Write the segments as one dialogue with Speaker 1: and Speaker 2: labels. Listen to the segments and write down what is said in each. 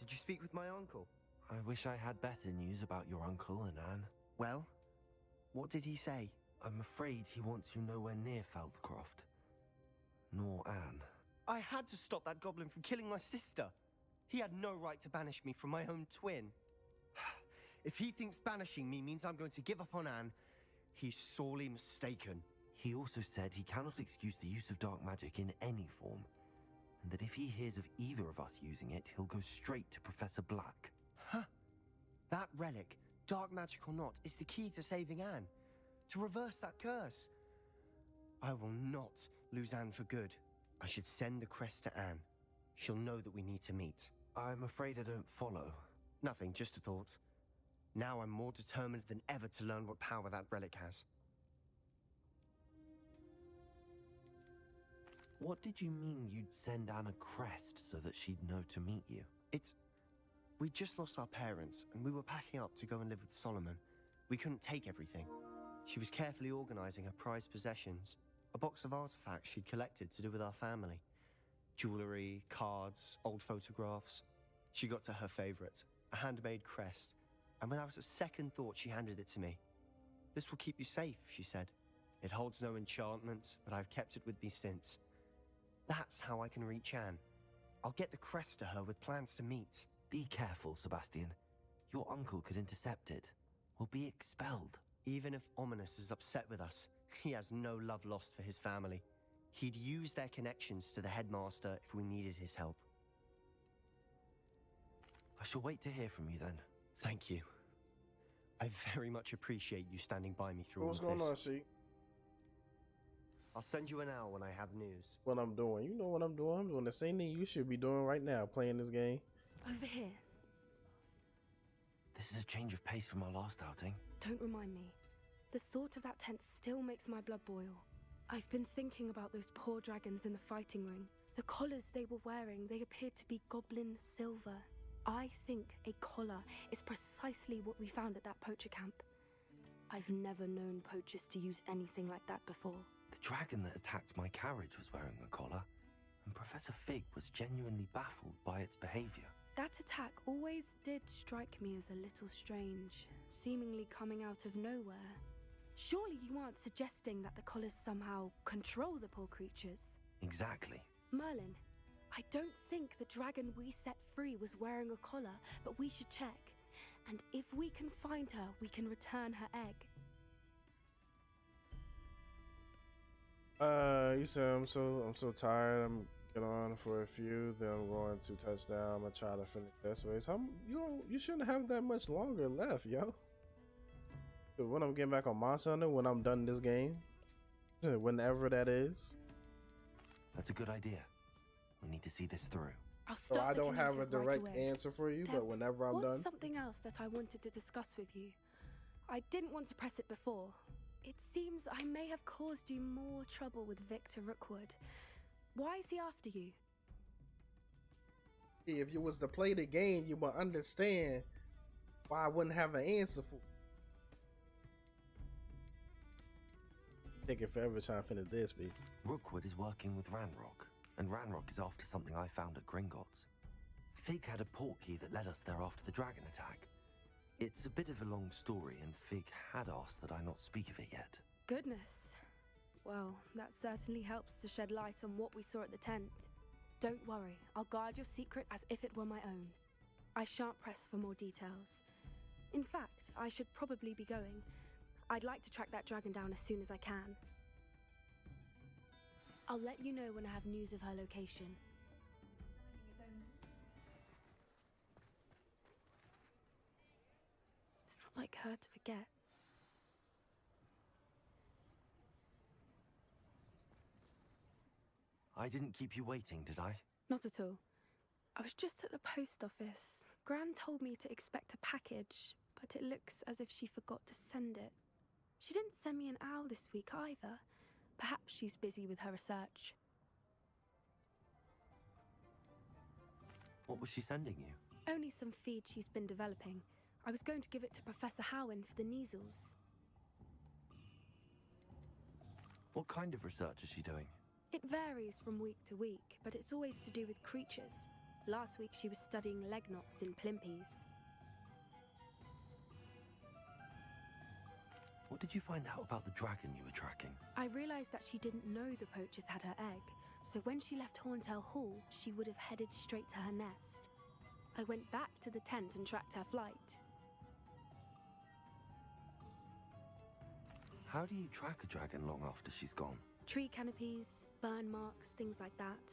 Speaker 1: Did you speak with my uncle?
Speaker 2: I wish I had better news about your uncle and Anne.
Speaker 1: Well, what did he say?
Speaker 2: I'm afraid he wants you nowhere near Feldcroft. Nor Anne.
Speaker 1: I had to stop that goblin from killing my sister. He had no right to banish me from my own twin. If he thinks banishing me means I'm going to give up on Anne, he's sorely mistaken.
Speaker 2: He also said he cannot excuse the use of dark magic in any form, and that if he hears of either of us using it, he'll go straight to Professor Black.
Speaker 1: Huh? That relic, dark magic or not, is the key to saving Anne. To reverse that curse. I will not lose Anne for good. I should send the crest to Anne. She'll know that we need to meet.
Speaker 2: I'm afraid I don't follow.
Speaker 1: Nothing, just a thought. Now I'm more determined than ever to learn what power that relic has.
Speaker 2: What did you mean you'd send Anne a crest so that she'd know to meet you?
Speaker 1: We just lost our parents, and we were packing up to go and live with Solomon. We couldn't take everything. She was carefully organizing her prized possessions, a box of artifacts she'd collected to do with our family. Jewelry, cards, old photographs. She got to her favorite, a handmade crest, and without a second thought she handed it to me. This will keep you safe, she said. It holds no enchantment, but I've kept it with me since. That's how I can reach Anne. I'll get the crest to her with plans to meet.
Speaker 2: Be careful, Sebastian. Your uncle could intercept it. We'll be expelled.
Speaker 1: Even if Ominous is upset with us, he has no love lost for his family. He'd use their connections to the headmaster if we needed his help.
Speaker 2: I shall wait to hear from you then.
Speaker 1: Thank you. I very much appreciate you standing by me through all of this.
Speaker 3: What's going on, Sheik?
Speaker 1: I'll send you an hour when I have news.
Speaker 3: What I'm doing. You know what I'm doing. I'm doing the same thing you should be doing right now, playing this game.
Speaker 4: Over here.
Speaker 2: This is a change of pace from our last outing.
Speaker 4: Don't remind me. The thought of that tent still makes my blood boil. I've been thinking about those poor dragons in the fighting ring. The collars they were wearing, they appeared to be goblin silver. I think a collar is precisely what we found at that poacher camp. I've never known poachers to use anything like that before.
Speaker 2: The dragon that attacked my carriage was wearing a collar, and Professor Fig was genuinely baffled by its behavior.
Speaker 4: That attack always did strike me as a little strange, seemingly coming out of nowhere. Surely you aren't suggesting that the collars somehow control the poor creatures?
Speaker 2: Exactly.
Speaker 4: Merlin, I don't think the dragon we set free was wearing a collar, but we should check. And if we can find her, we can return her egg.
Speaker 3: You said I'm so tired. I'm get on for a few, then I'm going to touchdown. I'm gonna try to finish this way. So you shouldn't have that much longer left, yo. So when I'm getting back on Monster Hunter, when I'm done this game, whenever that is.
Speaker 2: That's a good idea. We need to see this through.
Speaker 4: I'll
Speaker 3: So
Speaker 4: start.
Speaker 3: I don't have a direct
Speaker 4: right away.
Speaker 3: answer for you,
Speaker 4: There
Speaker 3: but whenever I'm
Speaker 4: was
Speaker 3: done.
Speaker 4: something else that I wanted to discuss with you. I didn't want to press it before. It seems I may have caused you more trouble with Victor Rookwood. Why is he after you?
Speaker 3: If you was to play the game, you would understand why I wouldn't have an answer for. Taking forever trying to finish this, bitch.
Speaker 2: Rookwood is working with Ranrock, and Ranrock is after something I found at Gringotts. Fig had a portkey that led us there after the dragon attack. It's a bit of a long story, and Fig had asked that I not speak of it yet.
Speaker 4: Goodness. Well, that certainly helps to shed light on what we saw at the tent. Don't worry, I'll guard your secret as if it were my own. I shan't press for more details. In fact, I should probably be going. I'd like to track that dragon down as soon as I can. I'll let you know when I have news of her location. It's not like her to forget.
Speaker 2: I didn't keep you waiting, did I?
Speaker 4: Not at all. I was just at the post office. Gran told me to expect a package, but it looks as if she forgot to send it. She didn't send me an owl this week either. Perhaps she's busy with her research.
Speaker 2: What was she sending you?
Speaker 4: Only some feed she's been developing. I was going to give it to Professor Howen for the measles.
Speaker 2: What kind of research is she doing?
Speaker 4: It varies from week to week, but it's always to do with creatures. Last week she was studying leg knots in Plimpies.
Speaker 2: What did you find out about the dragon you were tracking?
Speaker 4: I realized that she didn't know the poachers had her egg, so when she left Horntail Hall, she would have headed straight to her nest. I went back to the tent and tracked her flight.
Speaker 2: How do you track a dragon long after she's gone?
Speaker 4: Tree canopies, burn marks, things like that.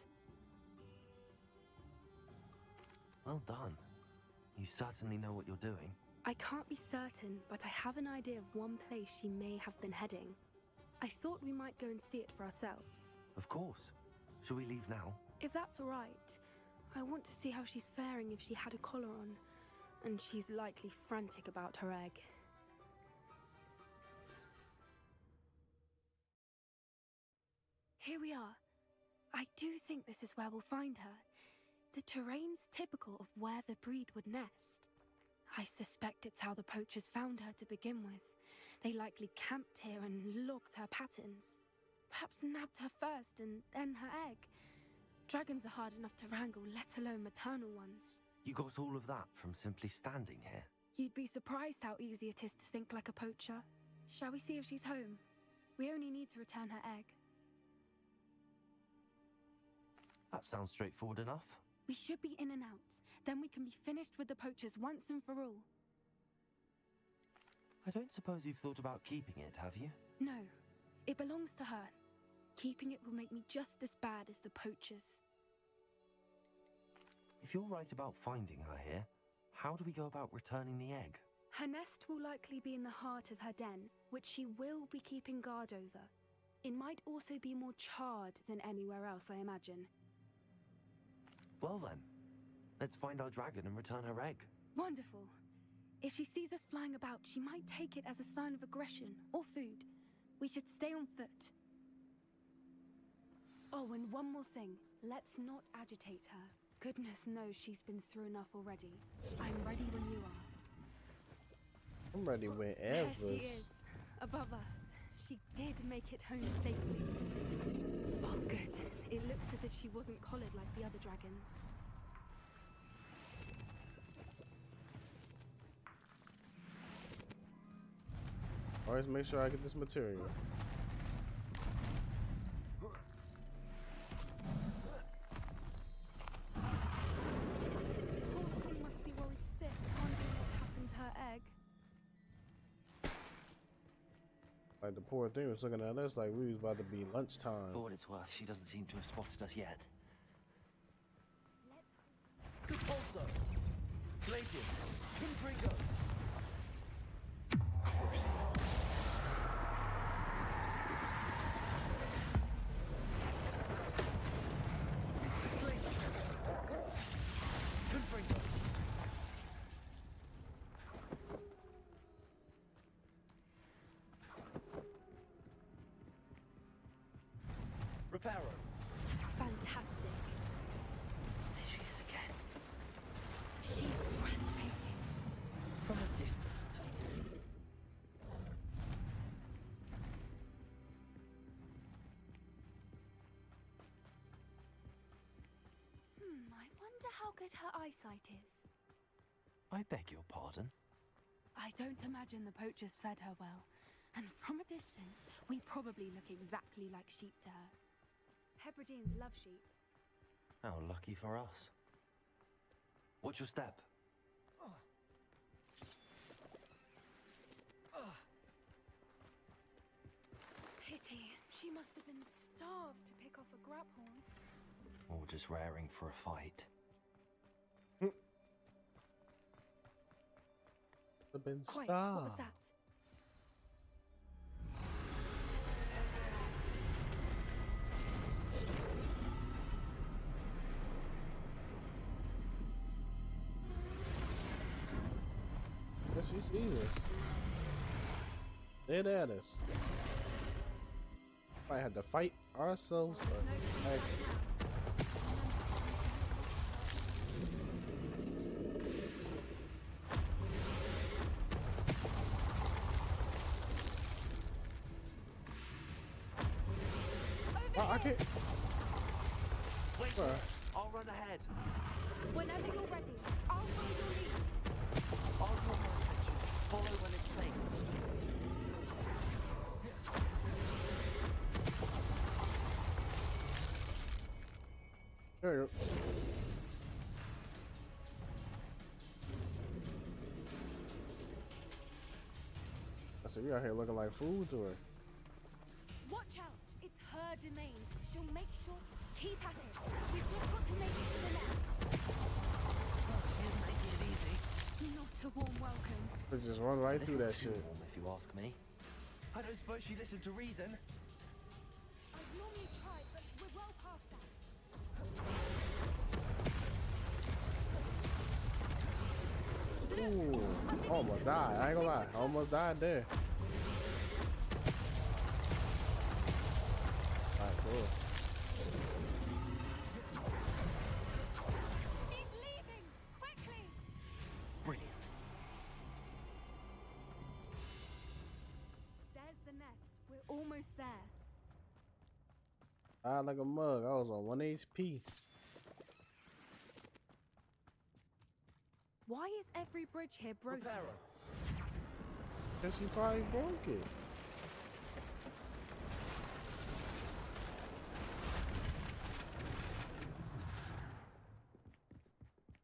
Speaker 2: Well done. You certainly know what you're doing.
Speaker 4: I can't be certain, but I have an idea of one place she may have been heading. I thought we might go and see it for ourselves.
Speaker 2: Of course. Shall we leave now?
Speaker 4: If that's all right. I want to see how she's faring if she had a collar on. And she's likely frantic about her egg. Here we are. I do think this is where we'll find her. The terrain's typical of where the breed would nest. I suspect it's how the poachers found her to begin with. They likely camped here and logged her patterns. Perhaps nabbed her first and then her egg. Dragons are hard enough to wrangle, let alone maternal ones.
Speaker 2: You got all of that from simply standing here?
Speaker 4: You'd be surprised how easy it is to think like a poacher. Shall we see if she's home? We only need to return her egg.
Speaker 2: That sounds straightforward enough.
Speaker 4: We should be in and out. Then we can be finished with the poachers once and for all.
Speaker 2: I don't suppose you've thought about keeping it, have you?
Speaker 4: No, it belongs to her. Keeping it will make me just as bad as the poachers.
Speaker 2: If you're right about finding her here, how do we go about returning the egg?
Speaker 4: Her nest will likely be in the heart of her den, which she will be keeping guard over. It might also be more charred than anywhere else, I imagine.
Speaker 2: Well then, let's find our dragon and return her egg.
Speaker 4: Wonderful. If she sees us flying about, she might take it as a sign of aggression or food. We should stay on foot. Oh, and one more thing. Let's not agitate her. Goodness knows she's been through enough already. I'm ready when you are.
Speaker 3: I'm ready whenever.
Speaker 4: There she is, above us. She did make it home safely. Oh, good. It looks as if she wasn't collared like the other dragons.
Speaker 3: Always make sure I get this material.
Speaker 4: Poor thing must be worried sick, wondering what happened to her egg.
Speaker 3: Like the poor thing was looking at us like we was about to be lunchtime.
Speaker 2: For what it's worth, she doesn't seem to have spotted us yet. Good also. Glaciers. Pinfringo. Crucial. Reparo.
Speaker 4: Fantastic.
Speaker 2: There she is again.
Speaker 4: She's breathtaking.
Speaker 2: From a distance.
Speaker 4: I wonder how good her eyesight is.
Speaker 2: I beg your pardon?
Speaker 4: I don't imagine the poachers fed her well. And from a distance, we probably look exactly like sheep to her. Hebrideans love sheep.
Speaker 2: How lucky for us. What's your step?
Speaker 4: Pity. She must have been starved to pick off a grabhorn.
Speaker 2: Or just raring for a fight.
Speaker 3: Have been
Speaker 4: Quiet,
Speaker 3: starved.
Speaker 4: what was that?
Speaker 3: Yes, she sees us. Dead at us. Might have to fight ourselves.
Speaker 2: Wait,
Speaker 3: I can't.
Speaker 2: I'll run ahead.
Speaker 4: Whenever you're ready, I'll follow your lead.
Speaker 2: I'll draw her attention. Follow when it's safe.
Speaker 3: There you go. I said, we out here looking like fools to her.
Speaker 4: Watch out! It's her domain. She'll make sure. Keep at it. We've just got to make it to the nest.
Speaker 2: She isn't making it easy.
Speaker 4: Not a warm welcome.
Speaker 3: We just run right
Speaker 2: It's a
Speaker 3: through
Speaker 2: little
Speaker 3: that
Speaker 2: too
Speaker 3: shit.
Speaker 2: warm, if you ask me. I don't suppose she listened to reason.
Speaker 4: I've normally tried, but we're well past that.
Speaker 3: Ooh, almost died. I ain't gonna lie. Almost died there. Alright, cool.
Speaker 4: She's leaving! Quickly!
Speaker 2: Brilliant.
Speaker 4: There's the nest. We're almost there.
Speaker 3: Died like a mug. I was on 1 HP.
Speaker 4: Why is every bridge here broken?
Speaker 3: Guess she probably broke it.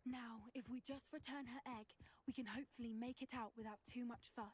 Speaker 4: Now, if we just return her egg, we can hopefully make it out without too much fuss.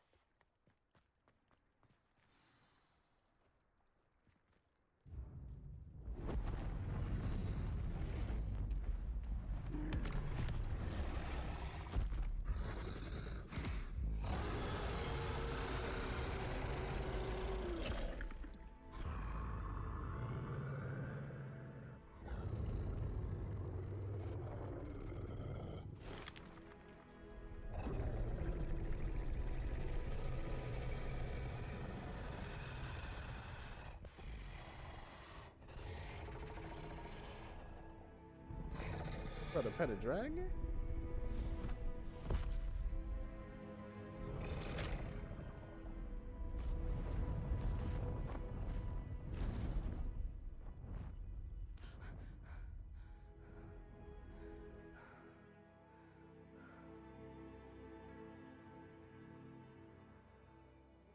Speaker 3: What, a pet a dragon?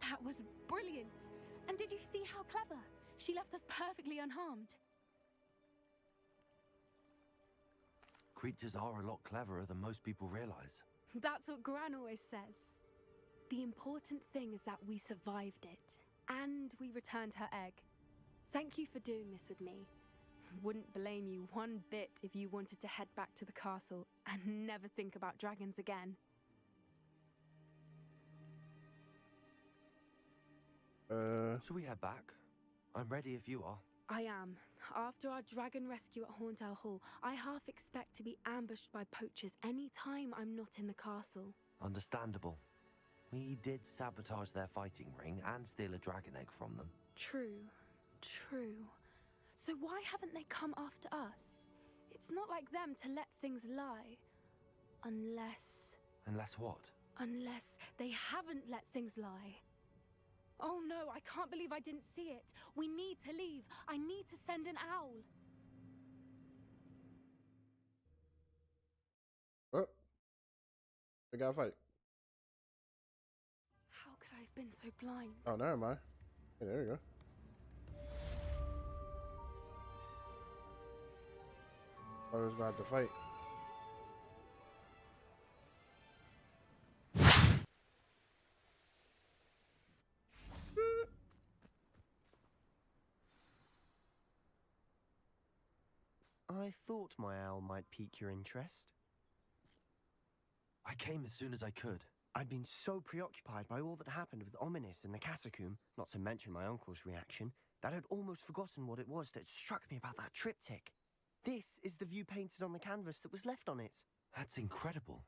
Speaker 4: That was brilliant! And did you see how clever? She left us perfectly unharmed.
Speaker 2: Creatures are a lot cleverer than most people realize.
Speaker 4: That's what Gran always says. The important thing is that we survived it, and we returned her egg. Thank you for doing this with me. Wouldn't blame you one bit if you wanted to head back to the castle and never think about dragons again.
Speaker 2: Shall we head back? I'm ready if you are.
Speaker 4: I am. After our dragon rescue at Hauntel Hall, I half expect to be ambushed by poachers any time I'm not in the castle.
Speaker 2: Understandable. We did sabotage their fighting ring and steal a dragon egg from them.
Speaker 4: True. So why haven't they come after us? It's not like them to let things lie. Unless
Speaker 2: what?
Speaker 4: Unless they haven't let things lie. Oh no, I can't believe I didn't see it. We need to leave. I need to send an owl.
Speaker 3: Oh, we got a fight.
Speaker 4: How could I have been so blind?
Speaker 3: Oh, never mind. Hey, there you go. I was about to fight.
Speaker 1: I thought my owl might pique your interest.
Speaker 2: I came as soon as I could.
Speaker 1: I'd been so preoccupied by all that happened with Ominis in the catacomb, not to mention my uncle's reaction, that I'd almost forgotten what it was that struck me about that triptych. This is the view painted on the canvas that was left on it.
Speaker 2: That's incredible.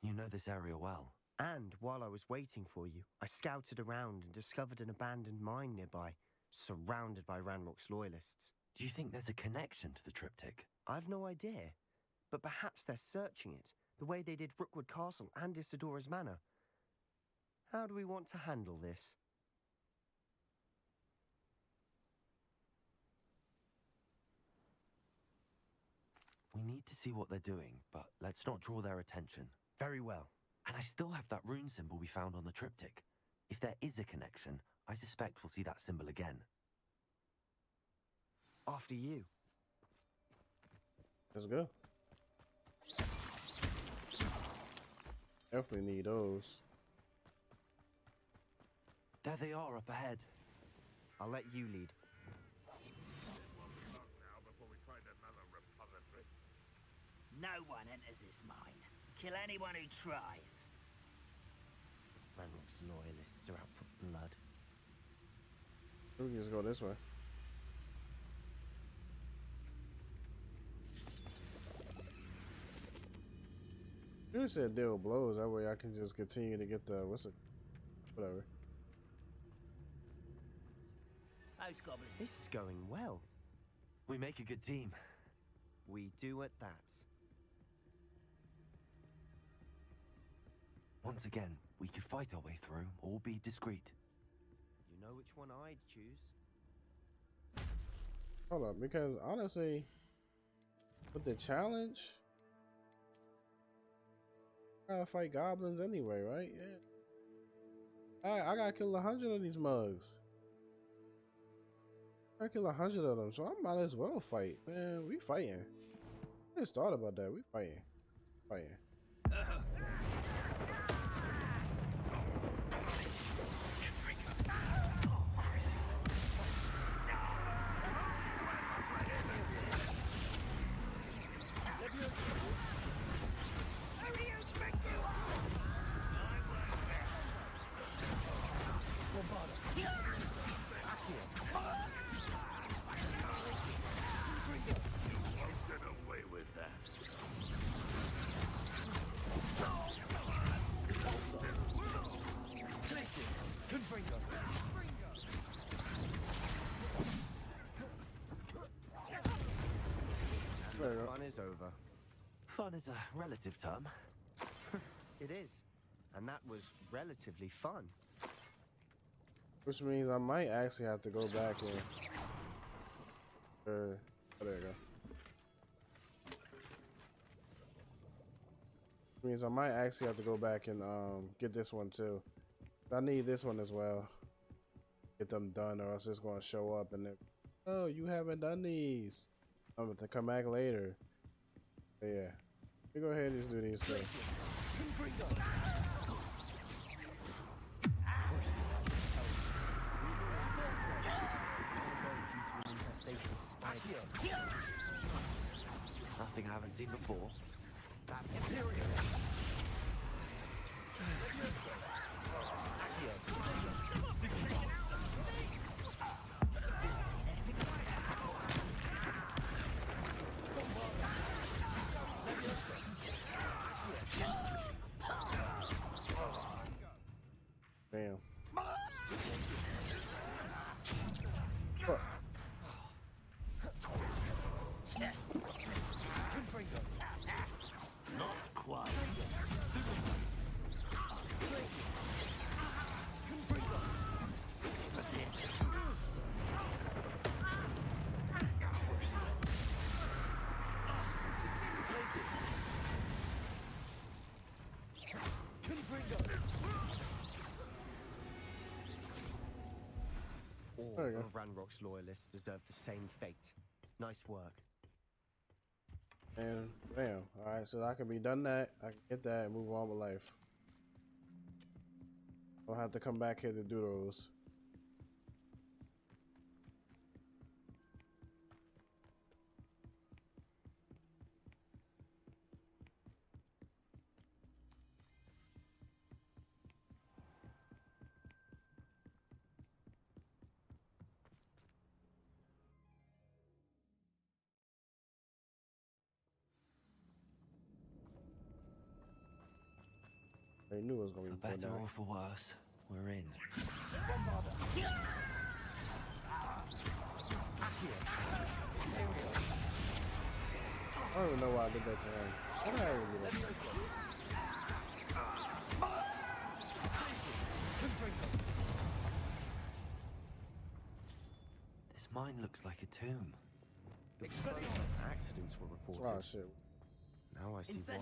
Speaker 2: You know this area well.
Speaker 1: And while I was waiting for you, I scouted around and discovered an abandoned mine nearby, surrounded by Ranrock's loyalists.
Speaker 2: Do you think there's a connection to the triptych?
Speaker 1: I've no idea, but perhaps they're searching it, the way they did Rookwood Castle and Isidora's Manor. How do we want to handle this?
Speaker 2: We need to see what they're doing, but let's not draw their attention.
Speaker 1: Very well.
Speaker 2: And I still have that rune symbol we found on the triptych. If there is a connection, I suspect we'll see that symbol again.
Speaker 1: After you.
Speaker 3: Let's go. Definitely need those.
Speaker 2: There they are up ahead.
Speaker 1: I'll let you lead.
Speaker 5: No one enters this mine. Kill anyone who tries.
Speaker 1: Ranrock's loyalists are out for blood.
Speaker 3: We can just go this way. You said deal blows. That way I can just continue to get the whatever.
Speaker 5: Most goblins.
Speaker 1: This is going well.
Speaker 2: We make a good team.
Speaker 1: We do at that.
Speaker 2: Once again, we could fight our way through or be discreet.
Speaker 1: You know which one I'd choose?
Speaker 3: Hold up, because honestly, with the challenge, I gotta fight goblins anyway, right? Yeah. I gotta kill 100 of these mugs. I kill 100 of them, so I might as well fight. Man, we fighting. I just thought about that. We fighting. Fighting.
Speaker 1: Fun is over.
Speaker 2: Fun is a relative term.
Speaker 1: It is. And that was relatively fun.
Speaker 3: Which means I might actually have to go back and oh, there you go. Which means I might actually have to go back and get this one too. I need this one as well. Get them done, or else it's gonna show up and then, oh, you haven't done these. I'm gonna come back later. But yeah, we go ahead and just do these things.
Speaker 2: Nothing I haven't seen before.
Speaker 1: That's Imperial.
Speaker 3: Damn.
Speaker 5: Not quite.
Speaker 1: All of Ranrock's loyalists deserve the same fate. Nice work.
Speaker 3: And bam. Alright, so I can be done that. I can get that and move on with life. Don't have to come back here to do those. I knew it was gonna be
Speaker 2: For better
Speaker 3: down.
Speaker 2: or for worse, we're in.
Speaker 3: I don't even know why I did that to him. Why did I even do that?
Speaker 2: This mine looks like a tomb.
Speaker 1: It was first when accidents were reported.
Speaker 3: Oh shit.
Speaker 1: Now I see why.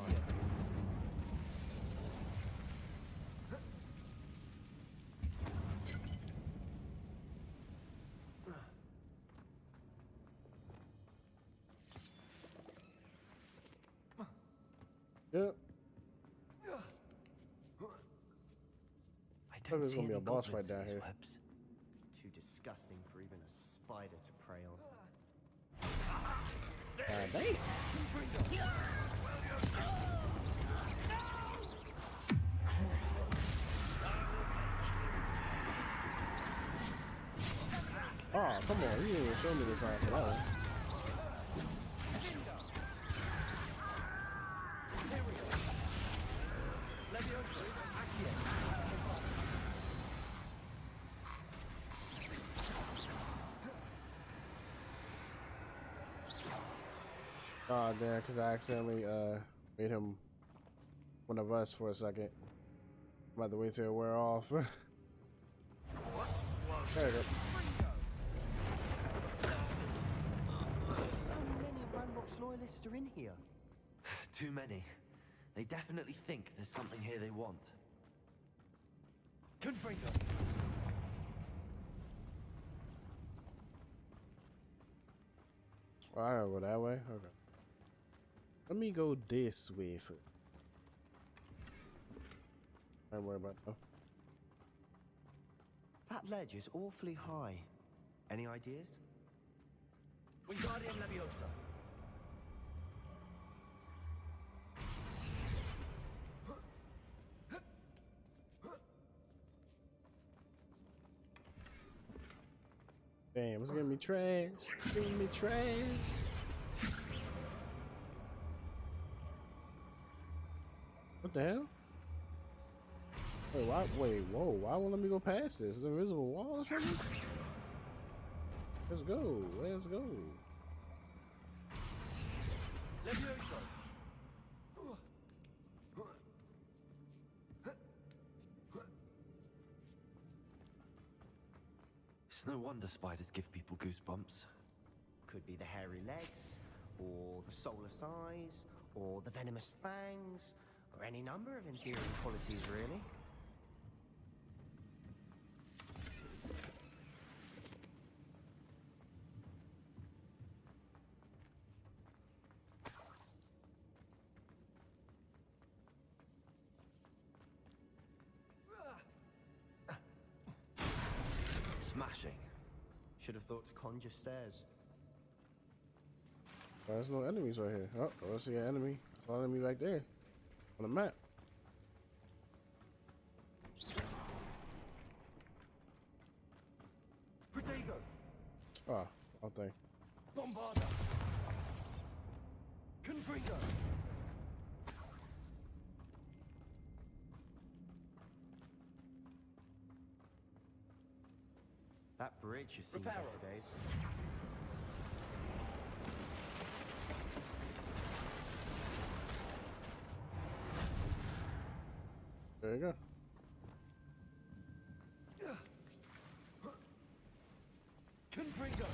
Speaker 3: Yep.
Speaker 2: I
Speaker 3: Look,
Speaker 2: don't
Speaker 3: there's
Speaker 2: see
Speaker 3: gonna be
Speaker 2: any
Speaker 3: a boss
Speaker 2: goblins
Speaker 3: fight
Speaker 2: in
Speaker 3: down
Speaker 2: these
Speaker 3: here.
Speaker 2: webs.
Speaker 1: Too disgusting for even a spider to prey on.
Speaker 3: Damn. Oh, come on. You didn't even show me this time for that one. Oh, damn, because I accidentally made him one of us for a second. I'm about to wait till it wear off. There you go.
Speaker 1: How many Ranrock's loyalists are in here?
Speaker 2: Too many. They definitely think there's something here they want. Confringo!
Speaker 3: Oh, I gotta go that way? Okay. Let me go this way first. Don't worry about that.
Speaker 1: That ledge is awfully high. Any ideas?
Speaker 5: Wingardium Leviosa.
Speaker 3: Damn, it's giving me trash. Giving me trash. What the hell? Wait, why? Wait, whoa! Why won't let me go past this? Is it an invisible wall or something? Let's go. Let's go.
Speaker 5: Leviosa.
Speaker 2: It's no wonder spiders give people goosebumps.
Speaker 1: Could be the hairy legs, or the soulless eyes, or the venomous fangs, or any number of endearing qualities, really.
Speaker 2: Smashing.
Speaker 1: Should have thought to conjure stairs.
Speaker 3: There's no enemies right here. Oh, I see an enemy. I saw an enemy right there on the map.
Speaker 5: Protego.
Speaker 3: Oh, I'll think.
Speaker 5: Bombarda. Confringo.
Speaker 1: That bridge has seen
Speaker 5: Reparo.
Speaker 1: better days.
Speaker 3: There you go.
Speaker 5: Confringo.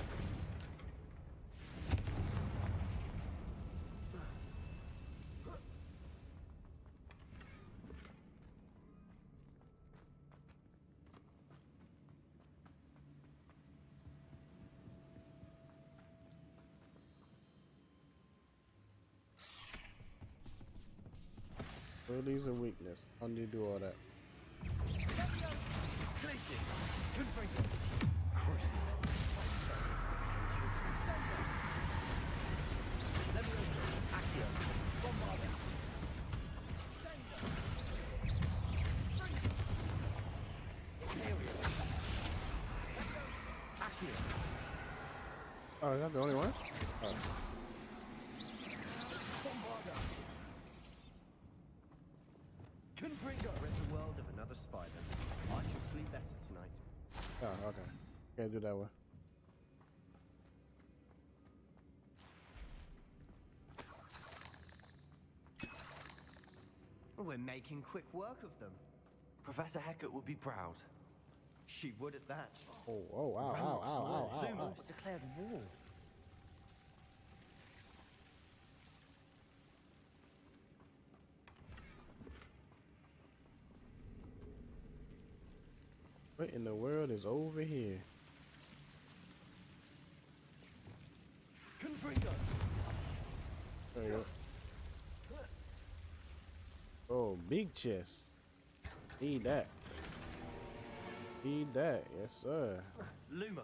Speaker 3: Abilities and weakness. How do you do all that?
Speaker 5: Places. Confringo.
Speaker 2: Crucible.
Speaker 5: Leviosa. Accio. Bombarda. Imperial. Accio.
Speaker 3: Oh, is that the only one? Oh.
Speaker 5: Bombarda. Confringo.
Speaker 1: Rid the world of another spider. I shall sleep better tonight.
Speaker 3: Oh, okay. Can't do that one.
Speaker 1: We're making quick work of them.
Speaker 2: Professor Hecat would be proud.
Speaker 1: She would at that.
Speaker 3: Oh, oh, ow, ow,
Speaker 2: Ranrock's
Speaker 3: ow, ow,
Speaker 2: loyal.
Speaker 3: ow,
Speaker 1: Lumos
Speaker 3: ow.
Speaker 1: has declared war.
Speaker 3: What in the world is over here? There you go. Oh, big chest. Need that. Need that. Yes, sir.
Speaker 1: Lumos.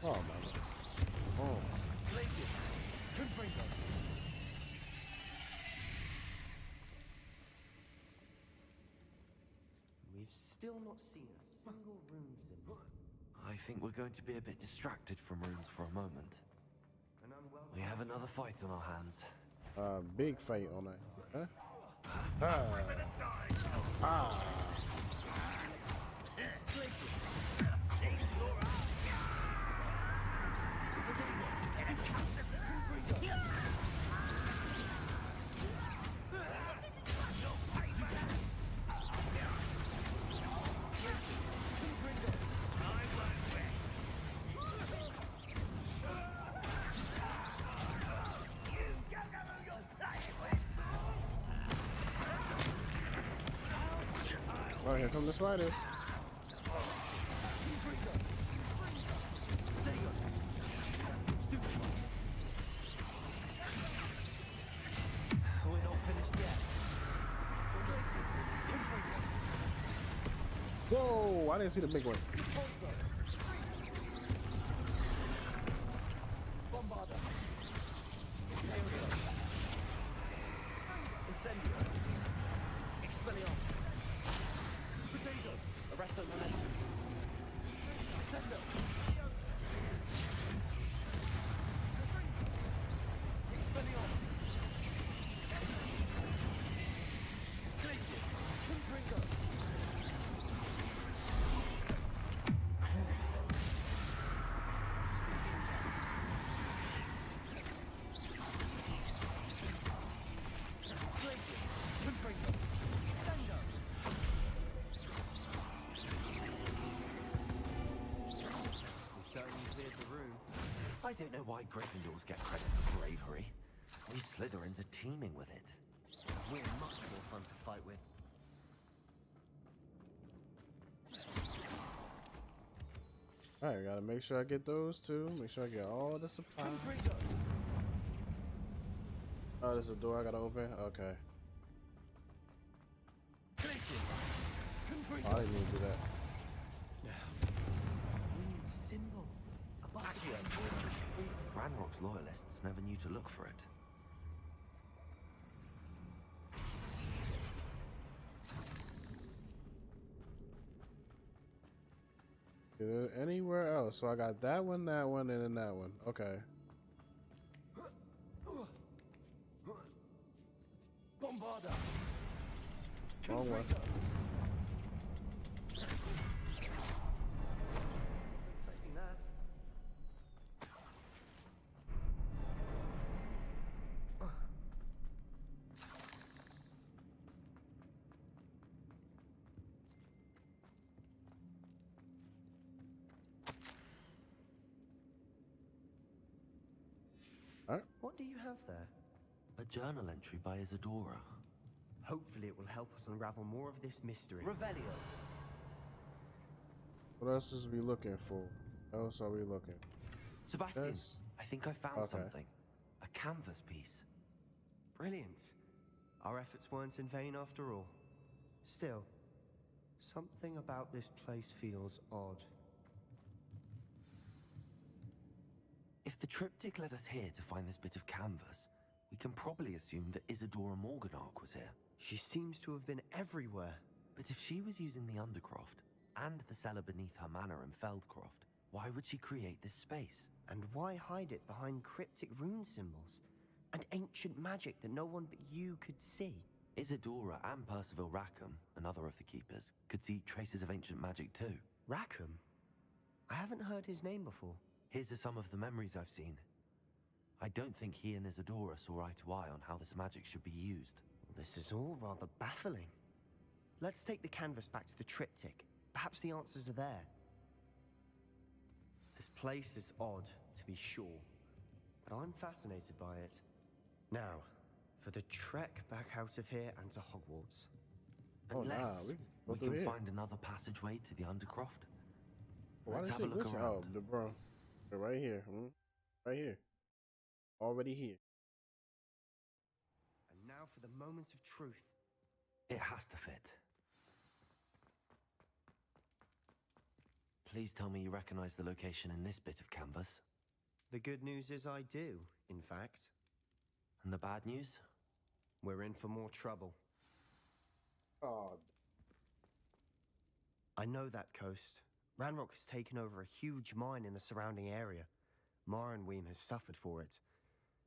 Speaker 3: Oh, man. Oh.
Speaker 1: We've still not seen a single room symbol.
Speaker 2: I think we're going to be a bit distracted from runes for a moment. We have another fight on our hands.
Speaker 3: Big fight on that. Huh? Ah. Oh, here come the spiders.
Speaker 2: We're not finished yet.
Speaker 3: Whoa! I didn't see the big one.
Speaker 2: I don't know why Gryffindors get credit for bravery. We Slytherins are teeming with it.
Speaker 1: We're much more fun to fight with.
Speaker 3: Alright, we gotta make sure I get those two. Make sure I get all the supplies. Oh, there's a door I gotta open? Okay. Oh, I didn't need to do that.
Speaker 1: Symbol.
Speaker 2: Ranrock's loyalists never knew to look for it.
Speaker 3: Anywhere else? So I got that one, and then that one. Okay.
Speaker 5: Bombarda.
Speaker 3: Wrong one.
Speaker 1: Expecting that.
Speaker 3: Alright.
Speaker 1: What do you have there?
Speaker 2: A journal entry by Isadora.
Speaker 1: Hopefully it will help us unravel more of this mystery.
Speaker 5: Revelio.
Speaker 3: What else is we looking for? What else are we looking?
Speaker 2: Sebastian,
Speaker 3: Yes.
Speaker 2: I think I found
Speaker 3: Okay.
Speaker 2: something. A canvas piece.
Speaker 1: Brilliant. Our efforts weren't in vain after all. Still, something about this place feels odd.
Speaker 2: If the triptych led us here to find this bit of canvas, we can probably assume that Isadora Morganark was here.
Speaker 1: She seems to have been everywhere.
Speaker 2: But if she was using the Undercroft and the cellar beneath her manor in Feldcroft, why would she create this space?
Speaker 1: And why hide it behind cryptic rune symbols? And ancient magic that no one but you could see?
Speaker 2: Isadora and Percival Rackham, another of the keepers, could see traces of ancient magic too.
Speaker 1: Rackham? I haven't heard his name before.
Speaker 2: Here's some of the memories I've seen. I don't think he and Isadora saw eye to eye on how this magic should be used.
Speaker 1: This is all rather baffling. Let's take the canvas back to the triptych. Perhaps the answers are there. This place is odd, to be sure, but I'm fascinated by it. Now, for the trek back out of here and to Hogwarts.
Speaker 2: Unless
Speaker 3: we
Speaker 2: we
Speaker 3: can
Speaker 2: can find another passageway to the Undercroft.
Speaker 3: Why
Speaker 2: Let's
Speaker 3: did
Speaker 2: have
Speaker 3: she
Speaker 2: a look
Speaker 3: glitch?
Speaker 2: around.
Speaker 3: Oh, bro. They're right here. Right here. Already here.
Speaker 1: And now for the moment of truth.
Speaker 2: It has to fit. Please tell me you recognize the location in this bit of canvas.
Speaker 1: The good news is I do, in fact.
Speaker 2: And the bad news?
Speaker 1: We're in for more trouble.
Speaker 3: Oh,
Speaker 1: I know that coast. Ranrock has taken over a huge mine in the surrounding area. Marrenweem has suffered for it.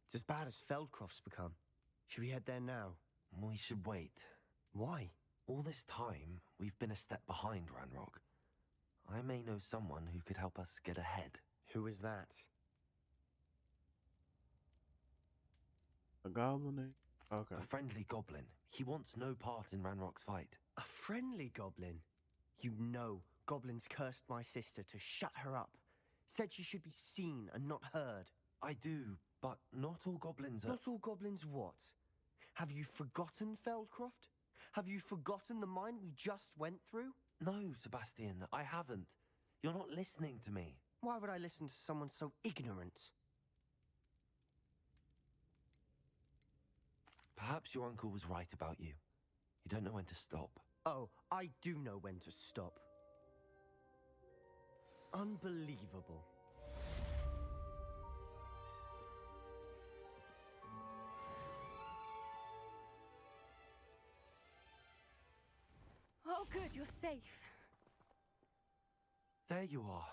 Speaker 1: It's as bad as Feldcroft's become. Should we head there now?
Speaker 2: We should wait.
Speaker 1: Why?
Speaker 2: All this time, we've been a step behind Ranrock. I may know someone who could help us get ahead.
Speaker 1: Who is that?
Speaker 3: a goblin? Okay.
Speaker 2: A friendly goblin. He wants no part in Ranrock's fight.
Speaker 1: A friendly goblin? You know, goblins cursed my sister to shut her up. Said she should be seen and not heard.
Speaker 2: I do, but not all goblins are...
Speaker 1: Not all goblins what? Have you forgotten Feldcroft? Have you forgotten the mine we just went through?
Speaker 2: No, Sebastian, I haven't. You're not listening to me.
Speaker 1: Why would I listen to someone so ignorant?
Speaker 2: Perhaps your uncle was right about you. You don't know when to stop.
Speaker 1: Oh, I do know when to stop. Unbelievable.
Speaker 4: Oh, good, you're safe.
Speaker 2: There you are.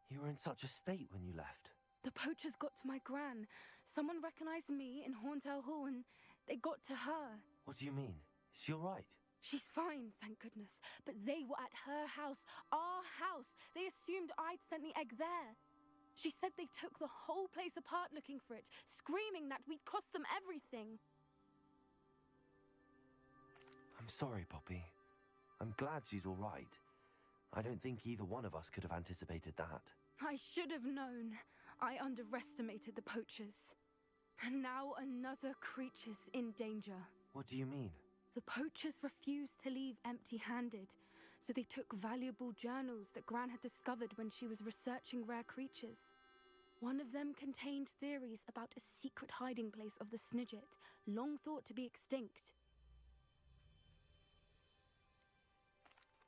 Speaker 2: You were in such a state when you left.
Speaker 4: The poachers got to my gran. Someone recognized me in Horntail Hall and they got to her.
Speaker 2: What do you mean? Is she all right?
Speaker 4: She's fine, thank goodness. But they were at her house, our house. They assumed I'd sent the egg there. She said they took the whole place apart looking for it, screaming that we'd cost them everything.
Speaker 2: I'm sorry, Poppy. I'm glad she's all right. I don't think either one of us could have anticipated that.
Speaker 4: I should have known. I underestimated the poachers. And now another creature's in danger.
Speaker 2: What do you mean?
Speaker 4: The poachers refused to leave empty-handed, so they took valuable journals that Gran had discovered when she was researching rare creatures. One of them contained theories about a secret hiding place of the Snidget, long thought to be extinct.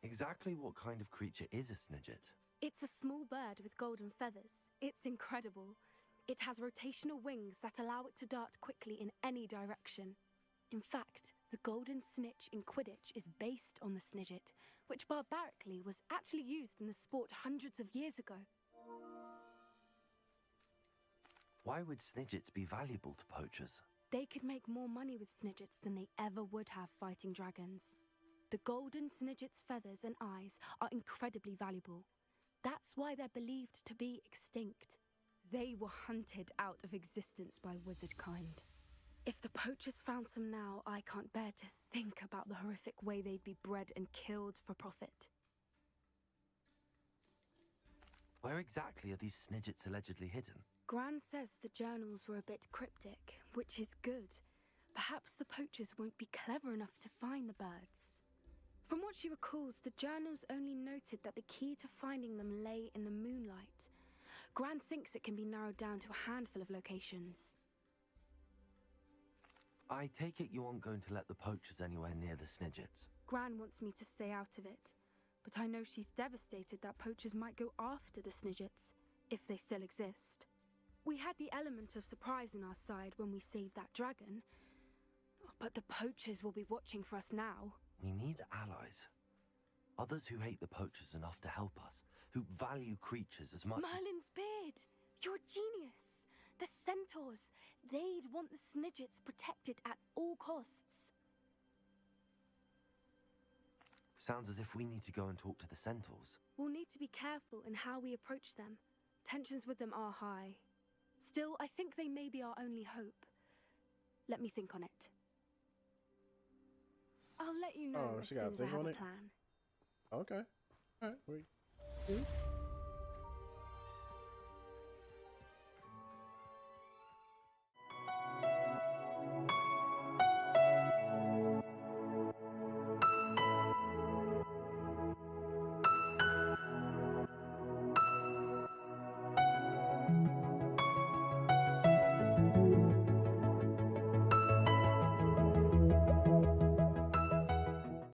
Speaker 2: Exactly what kind of creature is a Snidget?
Speaker 4: It's a small bird with golden feathers. It's incredible. It has rotational wings that allow it to dart quickly in any direction. In fact, the golden snitch in Quidditch is based on the Snidget, which barbarically was actually used in the sport hundreds of years ago.
Speaker 2: Why would Snidgets be valuable to poachers?
Speaker 4: They could make more money with Snidgets than they ever would have fighting dragons. The golden Snidget's feathers and eyes are incredibly valuable. That's why they're believed to be extinct. They were hunted out of existence by wizard kind. If the poachers found some now, I can't bear to think about the horrific way they'd be bred and killed for profit.
Speaker 2: Where exactly are these Snidgets allegedly hidden?
Speaker 4: Gran says the journals were a bit cryptic, which is good. Perhaps the poachers won't be clever enough to find the birds. From what she recalls, the journals only noted that the key to finding them lay in the moonlight. Gran thinks it can be narrowed down to a handful of locations.
Speaker 2: I take it you aren't going to let the poachers anywhere near the Snidgets.
Speaker 4: Gran wants me to stay out of it, but I know she's devastated that poachers might go after the Snidgets, if they still exist. We had the element of surprise on our side when we saved that dragon, but the poachers will be watching for us now.
Speaker 2: We need allies. Others who hate the poachers enough to help us, who value creatures as much
Speaker 4: Merlin's beard! You're a genius! The centaurs! They'd want the Snidgets protected at all costs.
Speaker 2: Sounds as if we need to go and talk to the centaurs.
Speaker 4: We'll need to be careful in how we approach them. Tensions with them are high. Still, I think they may be our only hope. Let me think on it. I'll let you know as
Speaker 3: she
Speaker 4: soon
Speaker 3: gotta
Speaker 4: as I
Speaker 3: think
Speaker 4: have
Speaker 3: on
Speaker 4: a
Speaker 3: it?
Speaker 4: plan.
Speaker 3: Okay. All right. Wait.